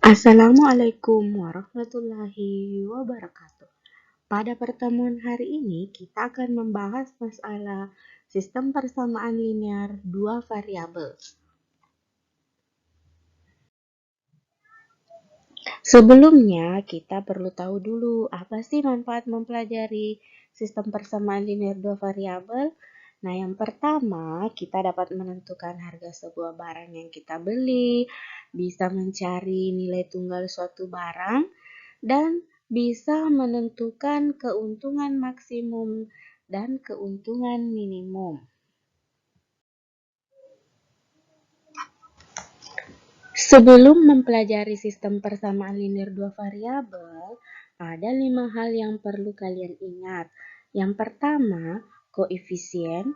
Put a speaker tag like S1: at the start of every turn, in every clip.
S1: Assalamualaikum warahmatullahi wabarakatuh. Pada pertemuan hari ini, kita akan membahas masalah sistem persamaan linear dua variabel. Sebelumnya, kita perlu tahu dulu apa sih manfaat mempelajari sistem persamaan linear dua variabel. Nah, yang pertama, kita dapat menentukan harga sebuah barang yang kita beli, bisa mencari nilai tunggal suatu barang, dan bisa menentukan keuntungan maksimum dan keuntungan minimum. Sebelum mempelajari sistem persamaan linear dua variabel, ada 5 hal yang perlu kalian ingat. Yang pertama, koefisien,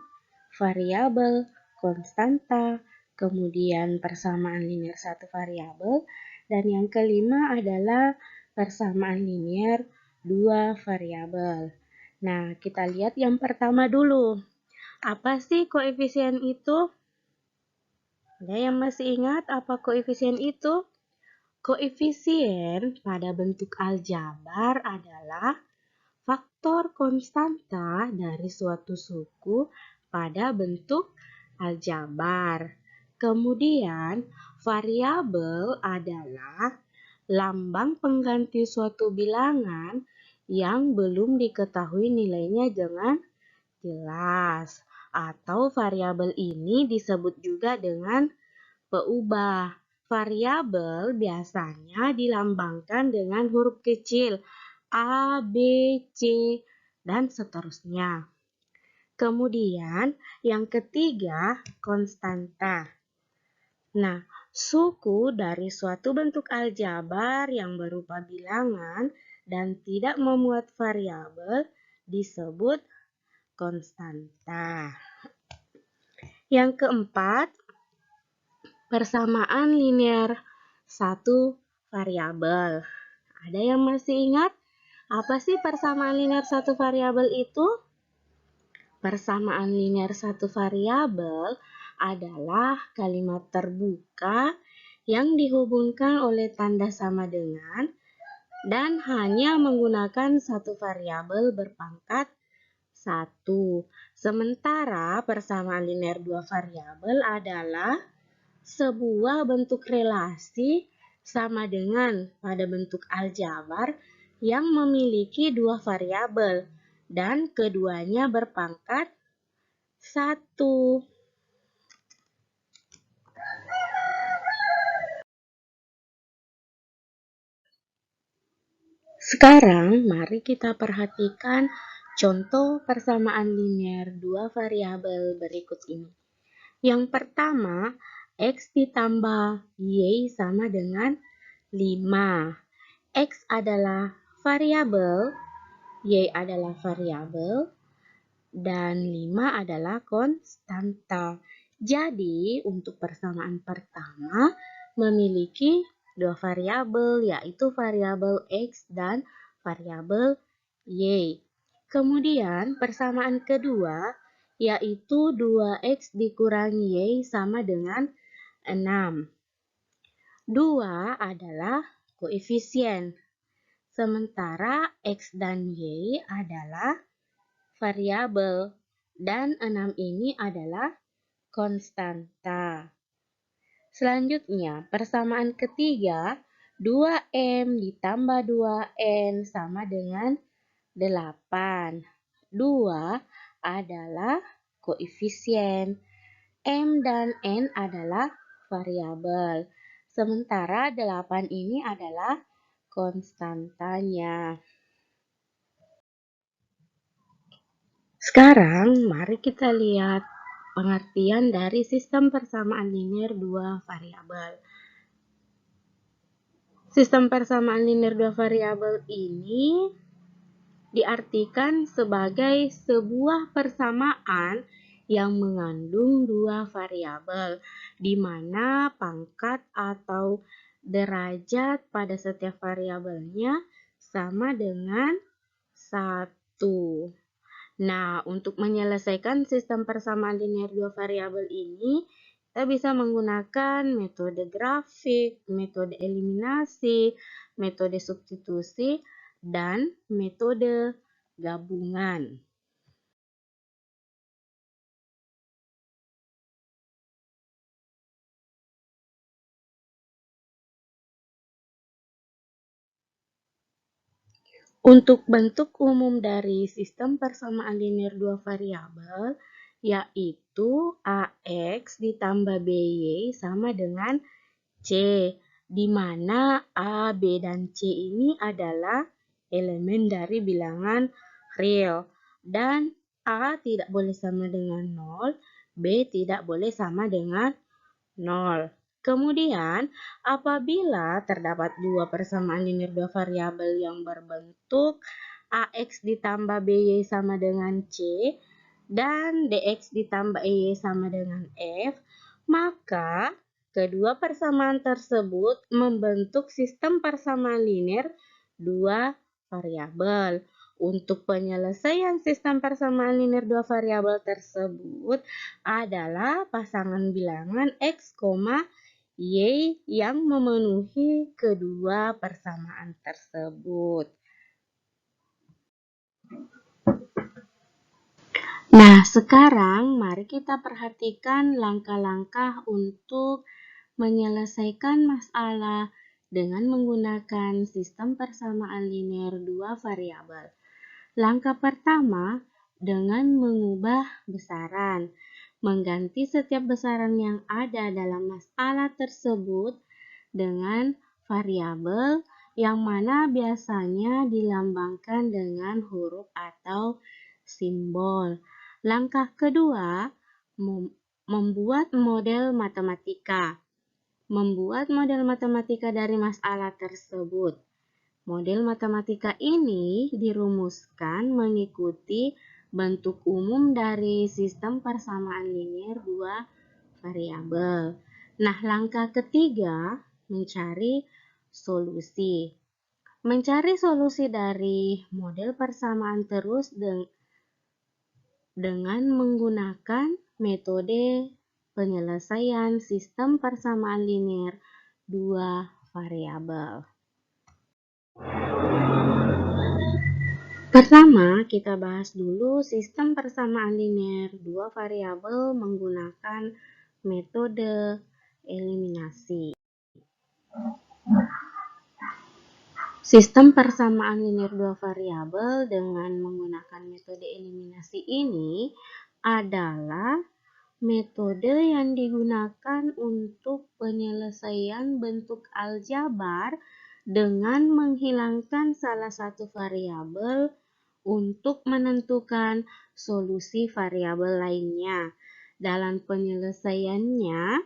S1: variabel, konstanta, kemudian persamaan linear satu variabel, dan yang kelima adalah persamaan linear dua variabel. Nah, kita lihat yang pertama dulu. Apa sih koefisien itu? Ada yang masih ingat apa koefisien itu? Koefisien pada bentuk aljabar adalah faktor konstanta dari suatu suku pada bentuk aljabar. Kemudian, variabel adalah lambang pengganti suatu bilangan yang belum diketahui nilainya dengan jelas. Atau variabel ini disebut juga dengan peubah. Variabel biasanya dilambangkan dengan huruf kecil A, B, C, dan seterusnya. Kemudian yang ketiga, konstanta. Nah, suku dari suatu bentuk aljabar yang berupa bilangan dan tidak memuat variabel disebut konstanta. Yang keempat, persamaan linear satu variabel. Ada yang masih ingat? Apa sih persamaan linear satu variabel itu? Persamaan linear satu variabel adalah kalimat terbuka yang dihubungkan oleh tanda sama dengan dan hanya menggunakan satu variabel berpangkat 1. Sementara persamaan linear dua variabel adalah sebuah bentuk relasi sama dengan pada bentuk aljabar yang memiliki dua variabel dan keduanya berpangkat 1. Sekarang mari kita perhatikan contoh persamaan linear dua variabel berikut ini. Yang pertama, X ditambah Y sama dengan 5. X adalah variabel, Y adalah variabel, dan 5 adalah konstanta. Jadi, untuk persamaan pertama memiliki dua variabel, yaitu variabel X dan variabel Y. Kemudian, persamaan kedua yaitu 2X dikurangi Y sama dengan 6. 2 adalah koefisien, sementara X dan Y adalah variabel, dan 6 ini adalah konstanta. Selanjutnya, persamaan ketiga, 2M ditambah 2N sama dengan 8. 2 adalah koefisien, M dan N adalah variabel, sementara 8 ini adalah konstantanya. Sekarang mari kita lihat pengertian dari sistem persamaan linear dua variabel. Sistem persamaan linear dua variabel ini diartikan sebagai sebuah persamaan yang mengandung dua variabel, di mana pangkat atau derajat pada setiap variabelnya sama dengan 1. Nah, untuk menyelesaikan sistem persamaan linear dua variabel ini, Kita bisa menggunakan metode grafik, metode eliminasi, metode substitusi, dan metode gabungan. Untuk bentuk umum dari sistem persamaan linear dua variabel, yaitu AX ditambah BY sama dengan C, di mana A, B, dan C ini adalah elemen dari bilangan real. Dan A tidak boleh sama dengan 0, B tidak boleh sama dengan 0. Kemudian, apabila terdapat dua persamaan linear dua variabel yang berbentuk AX ditambah BY sama dengan C dan DX ditambah EY sama dengan F, maka kedua persamaan tersebut membentuk sistem persamaan linear dua variabel. Untuk penyelesaian sistem persamaan linear dua variabel tersebut adalah pasangan bilangan X, Y yang memenuhi kedua persamaan tersebut. Nah, sekarang mari kita perhatikan langkah-langkah untuk menyelesaikan masalah dengan menggunakan sistem persamaan linear dua variabel. Langkah pertama, dengan mengubah besaran. Mengganti setiap besaran yang ada dalam masalah tersebut dengan variabel yang mana biasanya dilambangkan dengan huruf atau simbol. Langkah kedua, membuat model matematika. Membuat model matematika dari masalah tersebut. Model matematika ini dirumuskan mengikuti bentuk umum dari sistem persamaan linear dua variabel. Nah, langkah ketiga, mencari solusi. Mencari solusi dari model persamaan terus dengan menggunakan metode penyelesaian sistem persamaan linear dua variabel. Pertama, kita bahas dulu sistem persamaan linear dua variabel menggunakan metode eliminasi. Sistem persamaan linear dua variabel dengan menggunakan metode eliminasi ini adalah metode yang digunakan untuk penyelesaian bentuk aljabar dengan menghilangkan salah satu variabel untuk menentukan solusi variabel lainnya. Dalam penyelesaiannya,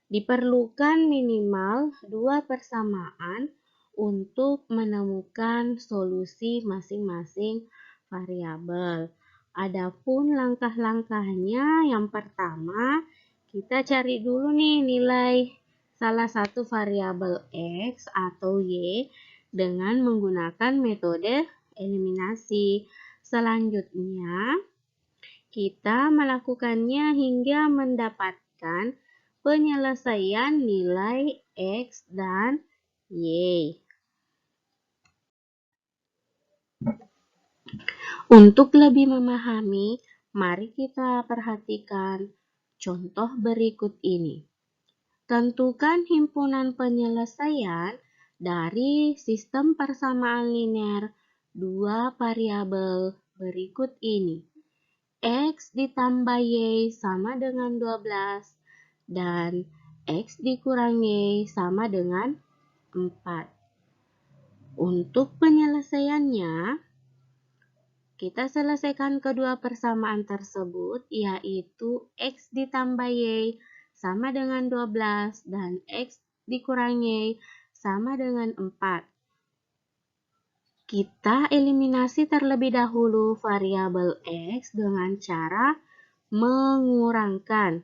S1: diperlukan minimal dua persamaan untuk menemukan solusi masing-masing variabel. Adapun langkah-langkahnya, yang pertama, kita cari dulu nih nilai salah satu variabel X atau Y dengan menggunakan metode eliminasi. Selanjutnya, kita melakukannya hingga mendapatkan penyelesaian nilai X dan Y. Untuk lebih memahami, mari kita perhatikan contoh berikut ini. Tentukan himpunan penyelesaian dari sistem persamaan linear dua variabel berikut ini. X ditambah Y sama dengan 12 dan X dikurang Y sama dengan 4. Untuk penyelesaiannya, kita selesaikan kedua persamaan tersebut, yaitu X ditambah Y sama dengan 12 dan X dikurang Y sama dengan 4. Kita eliminasi terlebih dahulu variabel X dengan cara mengurangkan.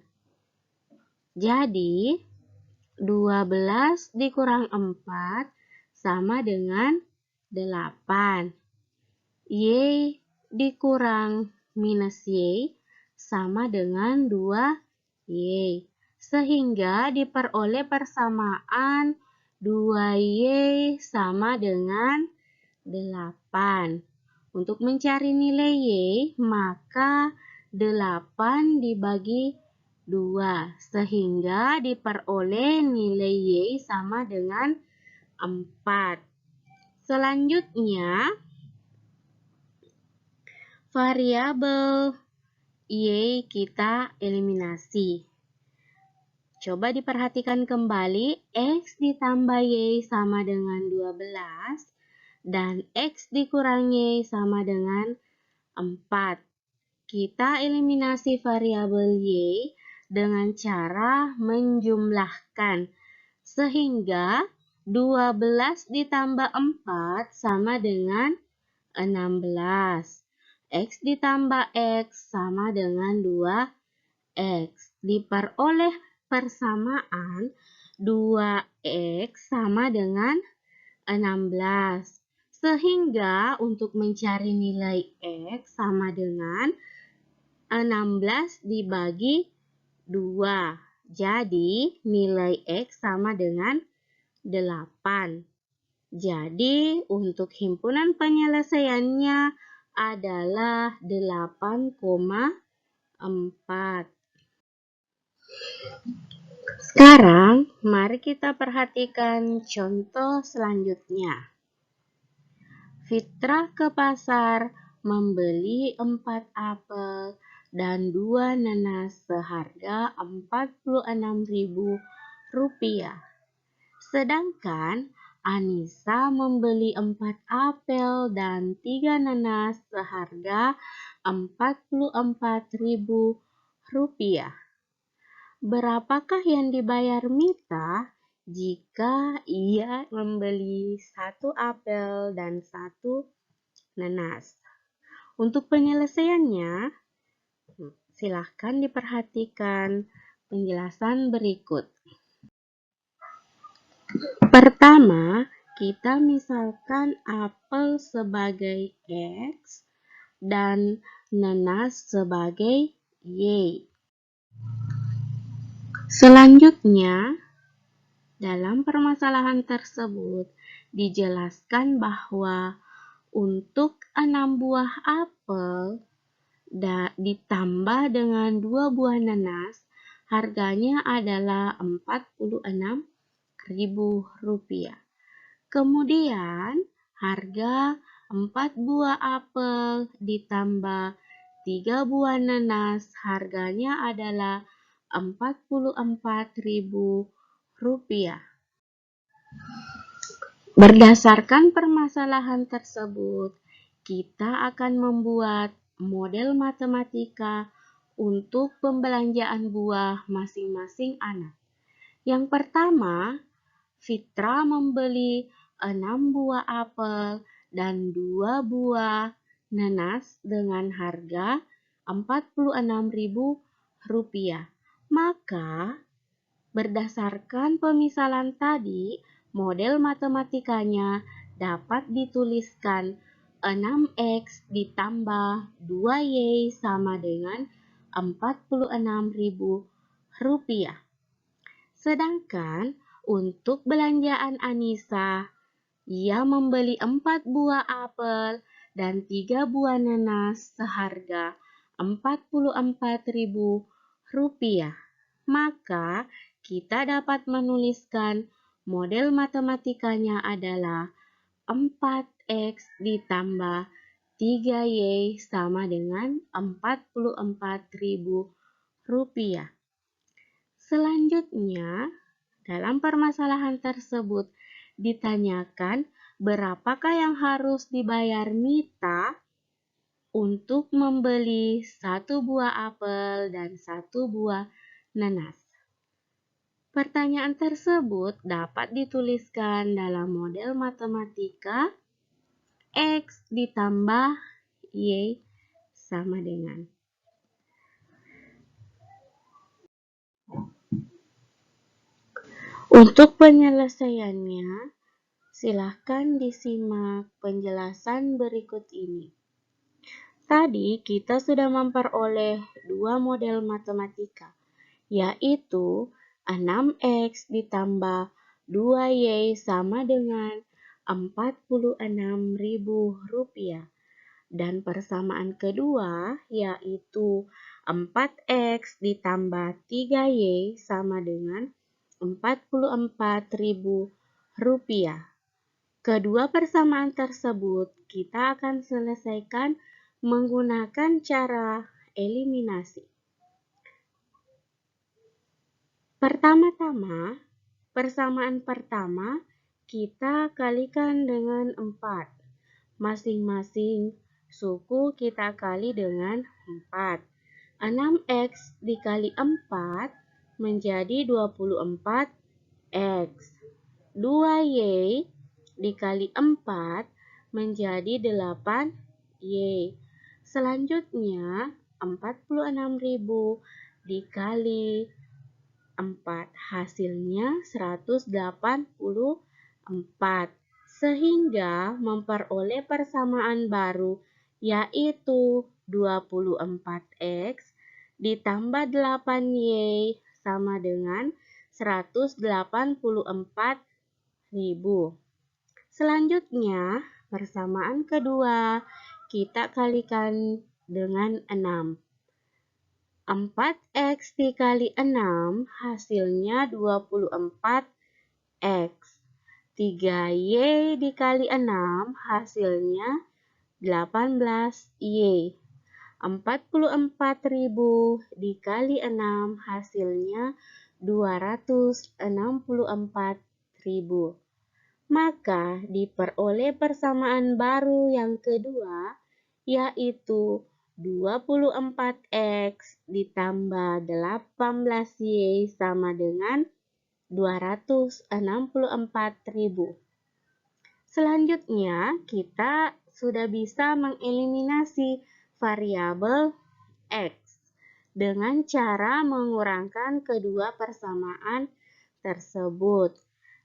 S1: Jadi, 12 dikurang 4 sama dengan 8. Y dikurang minus Y sama dengan 2Y. sehingga diperoleh persamaan 2Y sama dengan 8. Untuk mencari nilai Y, maka 8 dibagi 2, sehingga diperoleh nilai Y sama dengan 4. Selanjutnya, variabel Y kita eliminasi. Coba diperhatikan kembali, X ditambah Y sama dengan 12, dan X dikurang Y sama dengan 4. Kita eliminasi variabel Y dengan cara menjumlahkan, sehingga 12 ditambah 4 sama dengan 16. X ditambah X sama dengan 2X. Diperoleh persamaan 2X sama dengan 16. Sehingga untuk mencari nilai X sama dengan 16 dibagi 2. Jadi nilai X sama dengan 8. Jadi untuk himpunan penyelesaiannya adalah 8,4. Sekarang mari kita perhatikan contoh selanjutnya. Fitrah ke pasar membeli 4 apel dan 2 nanas seharga Rp46.000. Sedangkan Anissa membeli 4 apel dan 3 nanas seharga Rp44.000. Berapakah yang dibayar Mita jika ia membeli 1 apel dan 1 nanas? Untuk penyelesaiannya, silahkan diperhatikan penjelasan berikut. Pertama, kita misalkan apel sebagai X dan nanas sebagai Y. Selanjutnya, dalam permasalahan tersebut dijelaskan bahwa untuk 6 buah apel ditambah dengan 2 buah nanas, harganya adalah Rp46.000. Kemudian, harga 4 buah apel ditambah 3 buah nanas, harganya adalah Rp44.000. Berdasarkan permasalahan tersebut, kita akan membuat model matematika untuk pembelanjaan buah masing-masing anak. Yang pertama, Fitra membeli 6 buah apel dan 2 buah nanas dengan harga Rp46.000. Maka, berdasarkan pemisalan tadi, model matematikanya dapat dituliskan 6X ditambah 2Y sama dengan Rp46.000. Sedangkan untuk belanjaan Anissa, ia membeli 4 buah apel dan 3 buah nanas seharga Rp44.000. Maka kita dapat menuliskan model matematikanya adalah 4X ditambah 3Y sama dengan Rp44.000. Selanjutnya, dalam permasalahan tersebut ditanyakan berapakah yang harus dibayar Mita untuk membeli 1 buah apel dan 1 buah nanas. Pertanyaan tersebut dapat dituliskan dalam model matematika X ditambah Y sama dengan. Untuk penyelesaiannya, silahkan disimak penjelasan berikut ini. Tadi kita sudah memperoleh 2 model matematika, yaitu 6X ditambah 2Y sama dengan Rp46.000. Dan persamaan kedua yaitu 4X ditambah 3Y sama dengan Rp44.000. Kedua persamaan tersebut kita akan selesaikan menggunakan cara eliminasi. Pertama-tama, persamaan pertama kita kalikan dengan 4. Masing-masing suku kita kali dengan 4. 6X dikali 4 menjadi 24X. 2Y dikali 4 menjadi 8Y. Selanjutnya 46.000 dikali 4 hasilnya 184, sehingga memperoleh persamaan baru yaitu 24X ditambah 8Y sama dengan 184.000. Selanjutnya persamaan kedua kita kalikan dengan 6. 4X dikali 6 hasilnya 24X. 3Y dikali 6 hasilnya 18Y. 44.000 dikali 6 hasilnya 264.000. Maka diperoleh persamaan baru yang kedua yaitu 24X ditambah 18Y sama dengan 264.000. Selanjutnya, kita sudah bisa mengeliminasi variabel X dengan cara mengurangkan kedua persamaan tersebut.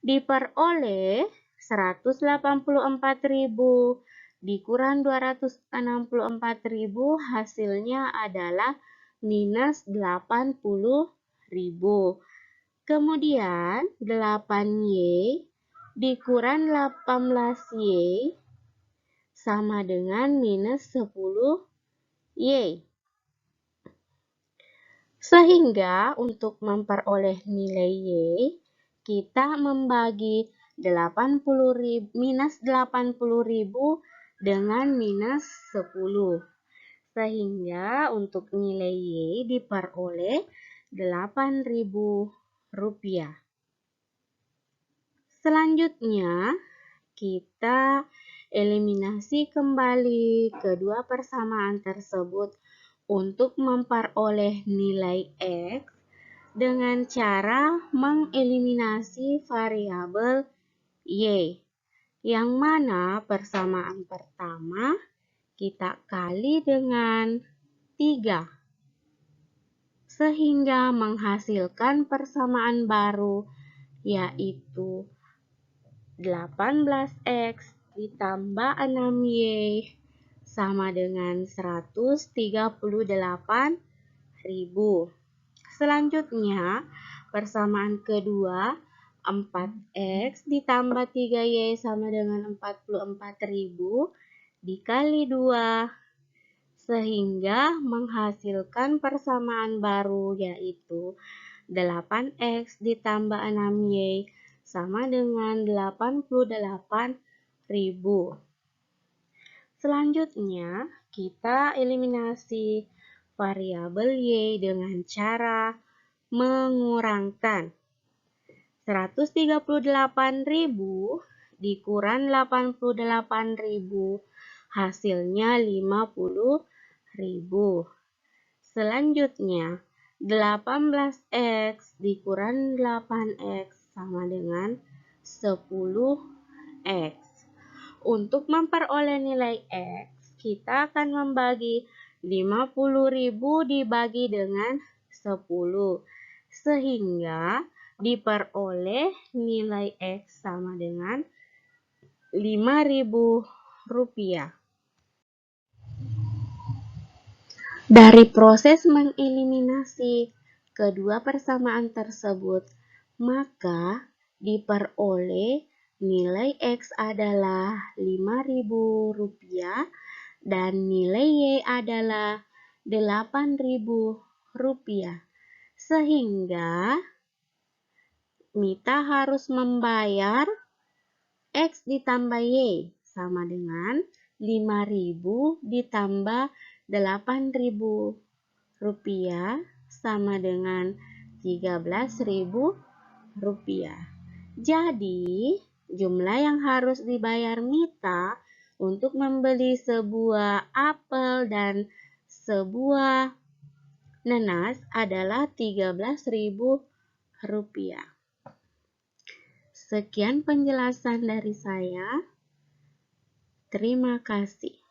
S1: Diperoleh 184.000 dikurang 264.000 hasilnya adalah minus 80.000. Kemudian 8Y dikurang 18Y sama dengan minus 10Y. Sehingga untuk memperoleh nilai Y, kita membagi minus 80.000 dengan minus 10. Sehingga untuk nilai Y diperoleh Rp8.000. Selanjutnya, kita eliminasi kembali kedua persamaan tersebut untuk memperoleh nilai X dengan cara mengeliminasi variabel Y, yang mana persamaan pertama kita kali dengan 3, sehingga menghasilkan persamaan baru yaitu 18X ditambah 6Y sama dengan 138.000. Selanjutnya, persamaan kedua 4X ditambah 3Y sama dengan 44.000 dikali 2, sehingga menghasilkan persamaan baru yaitu 8X ditambah 6Y sama dengan 88.000. Selanjutnya, kita eliminasi variabel Y dengan cara mengurangkan 138.000 dikurang 88.000 hasilnya 50.000. Selanjutnya 18X dikurang 8X sama dengan 10X. Untuk memperoleh nilai X, kita akan membagi 50.000 dibagi dengan 10, sehingga diperoleh nilai X sama dengan Rp5.000. Dari proses mengeliminasi kedua persamaan tersebut, maka diperoleh nilai X adalah Rp5.000 dan nilai Y adalah Rp8.000. Sehingga Mita harus membayar X ditambah Y sama dengan Rp5.000 ditambah Rp8.000 sama dengan Rp13.000. Jadi, jumlah yang harus dibayar Mita untuk membeli sebuah apel dan sebuah nanas adalah Rp13.000. Sekian penjelasan dari saya. Terima kasih.